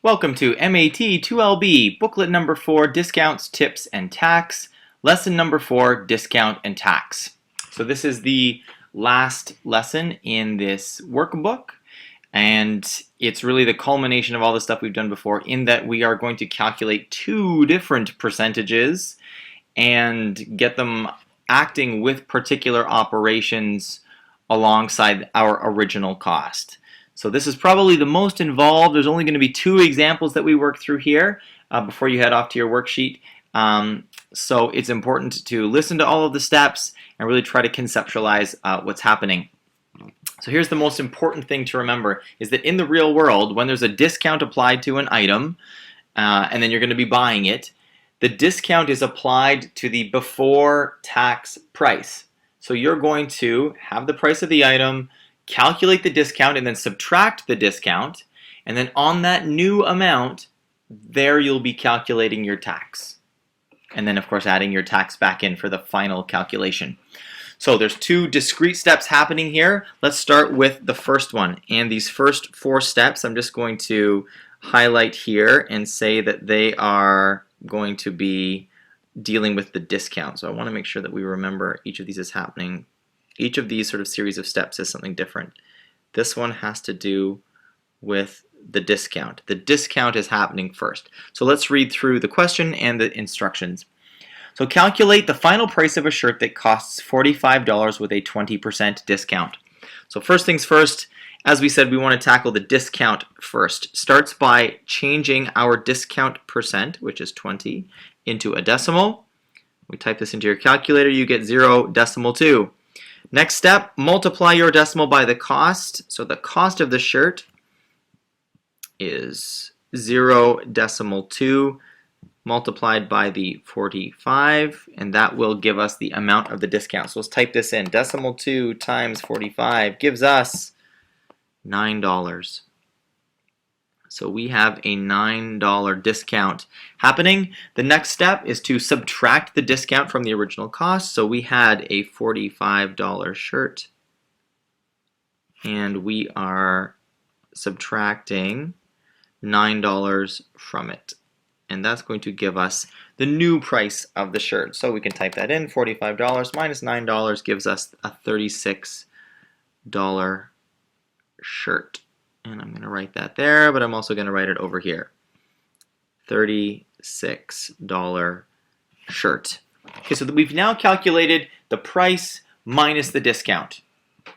Welcome to MAT 2LB, booklet number 4, Discounts, Tips, and Tax, lesson number 4, Discount and Tax. So this is the last lesson in this workbook, and it's really the culmination of all the stuff we've done before in that we are going to calculate two different percentages and get them acting with particular operations alongside our original cost. So this is probably the most involved. There's only going to be two examples that we work through here before you head off to your worksheet. So it's important to listen to all of the steps and really try to conceptualize what's happening. So here's the most important thing to remember is that in the real world, when there's a discount applied to an item and then you're going to be buying it, the discount is applied to the before tax price. So you're going to have the price of the item, calculate the discount, and then subtract the discount, and then on that new amount, there you'll be calculating your tax. And then of course adding your tax back in for the final calculation. So there's two discrete steps happening here. Let's start with the first one. And these first 4 steps I'm just going to highlight here and say that they are going to be dealing with the discount. So I want to make sure that we remember each of these is happening. Each of these sort of series of steps is something different. This one has to do with the discount. The discount is happening first. So let's read through the question and the instructions. So calculate the final price of a shirt that costs $45 with a 20% discount. So first things first, as we said, we want to tackle the discount first. Starts by changing our discount percent, which is 20, into a decimal. We type this into your calculator, you get 0.2. Next step, multiply your decimal by the cost. So the cost of the shirt is 0.2 multiplied by the 45, and that will give us the amount of the discount. So let's type this in. 2 times 45 gives us $9. So we have a $9 discount happening. The next step is to subtract the discount from the original cost. So we had a $45 shirt, and we are subtracting $9 from it. And that's going to give us the new price of the shirt. So we can type that in. $45 minus $9 gives us a $36 shirt. And I'm going to write that there, but I'm also going to write it over here. $36 shirt. Okay, so we've now calculated the price minus the discount.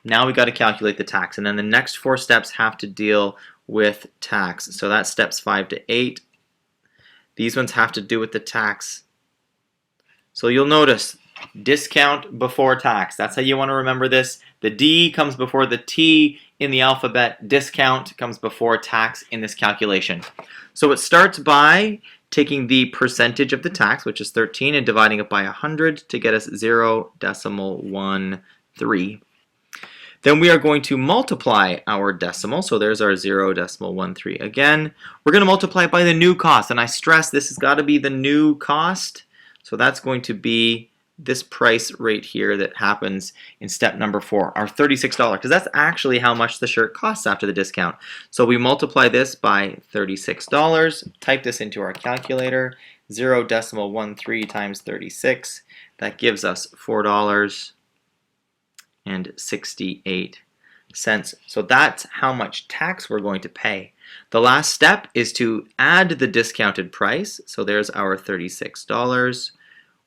Now we got to calculate the tax, and then the next 4 steps have to deal with tax. So that's steps 5 to 8. These ones have to do with the tax. So you'll notice discount before tax. That's how you want to remember this. The D comes before the T in the alphabet. Discount comes before tax in this calculation. So it starts by taking the percentage of the tax, which is 13, and dividing it by 100 to get us 0.13. Then we are going to multiply our decimal. So there's our 0.13 again. We're going to multiply it by the new cost. And I stress this has got to be the new cost. So that's going to be this price right here that happens in step number 4, our $36, because that's actually how much the shirt costs after the discount. So we multiply this by $36, type this into our calculator, 0.13 times 36, that gives us $4.68. So that's how much tax we're going to pay. The last step is to add the discounted price. So there's our $36.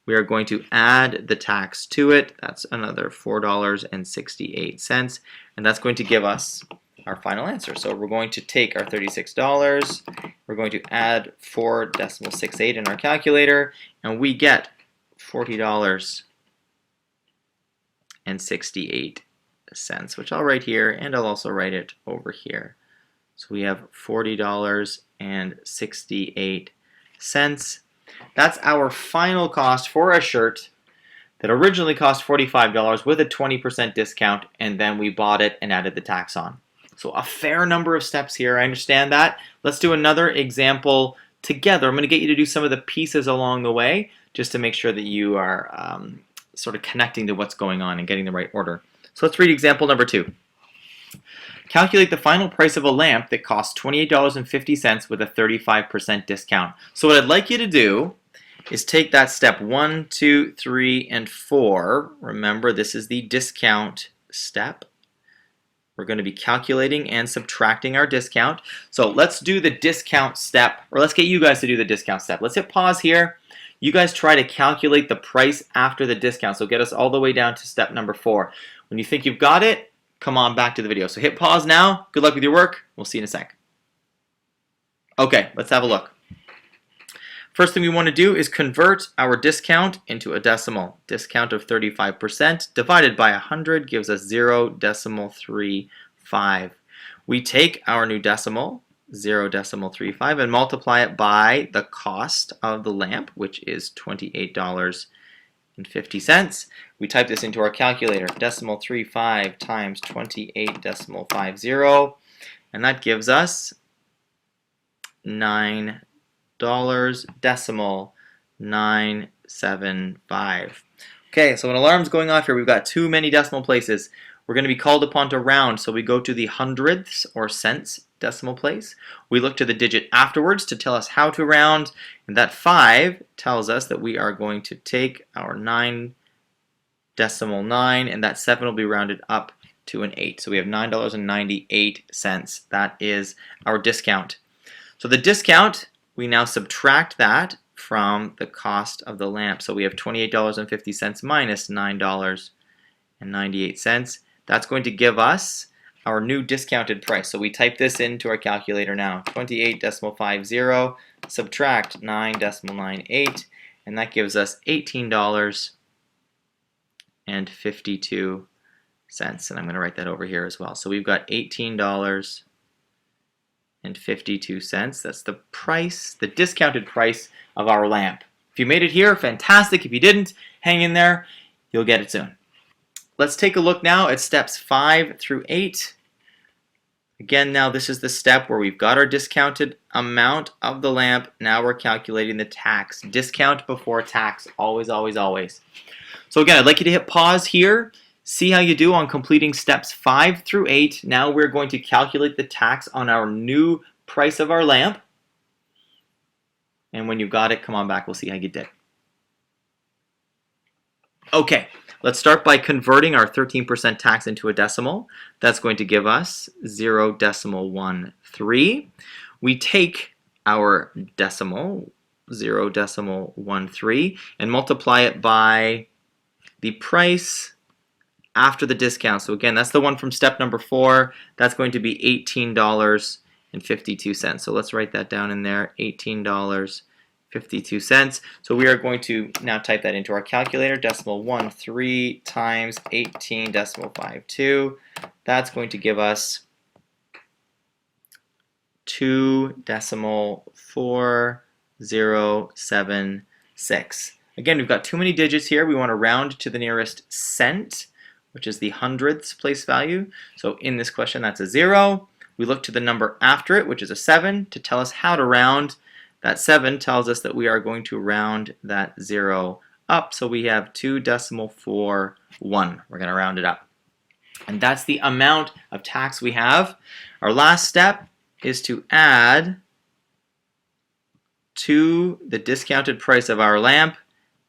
We are going to add the tax to it. That's another $4.68, and that's going to give us our final answer. So we're going to take our $36, we're going to add 4.68 in our calculator, and we get $40.68, which I'll write here, and I'll also write it over here. So we have $40.68. That's our final cost for a shirt that originally cost $45 with a 20% discount, and then we bought it and added the tax on. So a fair number of steps here, I understand that. Let's do another example together. I'm going to get you to do some of the pieces along the way just to make sure that you are sort of connecting to what's going on and getting the right order. So let's read example number 2. Calculate the final price of a lamp that costs $28.50 with a 35% discount. So what I'd like you to do is take that step 1, 2, 3, and 4. Remember, this is the discount step. We're going to be calculating and subtracting our discount. So let's do the discount step, or let's get you guys to do the discount step. Let's hit pause here. You guys try to calculate the price after the discount. So get us all the way down to step number 4. When you think you've got it, come on back to the video. So hit pause now. Good luck with your work. We'll see you in a sec. Okay, let's have a look. First thing we want to do is convert our discount into a decimal. Discount of 35% divided by 100 gives us 0.35. We take our new decimal, 0.35, and multiply it by the cost of the lamp, which is $28.50. We type this into our calculator, 0.35 times 28.50, and that gives us $9.975. Okay, so an alarm's going off here. We've got too many decimal places. We're going to be called upon to round, so we go to the hundredths or cents decimal place. We look to the digit afterwards to tell us how to round, and that 5 tells us that we are going to take our 9.9, and that 7 will be rounded up to an 8. So we have $9.98. That is our discount. So the discount, we now subtract that from the cost of the lamp. So we have $28.50 minus $9.98. That's going to give us our new discounted price. So we type this into our calculator now. 28.50 subtract 9.98, and that gives us $18.52. And I'm going to write that over here as well. So we've got $18.52. That's the price, the discounted price of our lamp. If you made it here, fantastic. If you didn't, hang in there. You'll get it soon. Let's take a look now at steps 5 through 8. Again, now this is the step where we've got our discounted amount of the lamp. Now we're calculating the tax. Discount before tax. Always, always, always. So again, I'd like you to hit pause here. See how you do on completing steps 5 through 8. Now we're going to calculate the tax on our new price of our lamp. And when you've got it, come on back. We'll see how you did. Okay, let's start by converting our 13% tax into a decimal. That's going to give us 0.13. We take our decimal, 0.13, and multiply it by the price after the discount. So again, that's the one from step number 4. That's going to be $18.52. So let's write that down in there, $18.52. So we are going to now type that into our calculator, 0.13 times 18.52. That's going to give us 2.4076. Again, we've got too many digits here. We want to round to the nearest cent, which is the hundredths place value. So in this question, that's a 0. We look to the number after it, which is a 7, to tell us how to round. That 7 tells us that we are going to round that 0 up. So we have 2.41. We're going to round it up. And that's the amount of tax we have. Our last step is to add to the discounted price of our lamp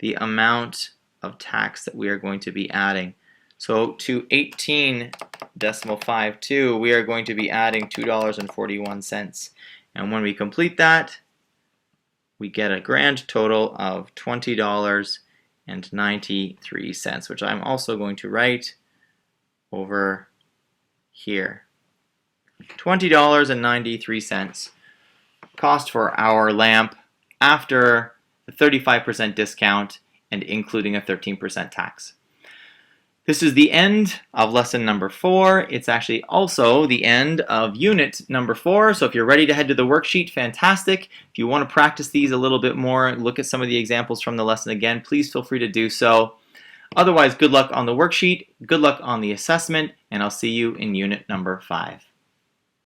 the amount of tax that we are going to be adding. So to 18.52, we are going to be adding $2.41. And when we complete that, we get a grand total of $20.93, which I'm also going to write over here. $20.93 cost for our lamp after the 35% discount and including a 13% tax. This is the end of lesson number 4. It's actually also the end of unit number 4. So if you're ready to head to the worksheet, fantastic. If you want to practice these a little bit more, look at some of the examples from the lesson again, please feel free to do so. Otherwise, good luck on the worksheet, good luck on the assessment, and I'll see you in unit number 5.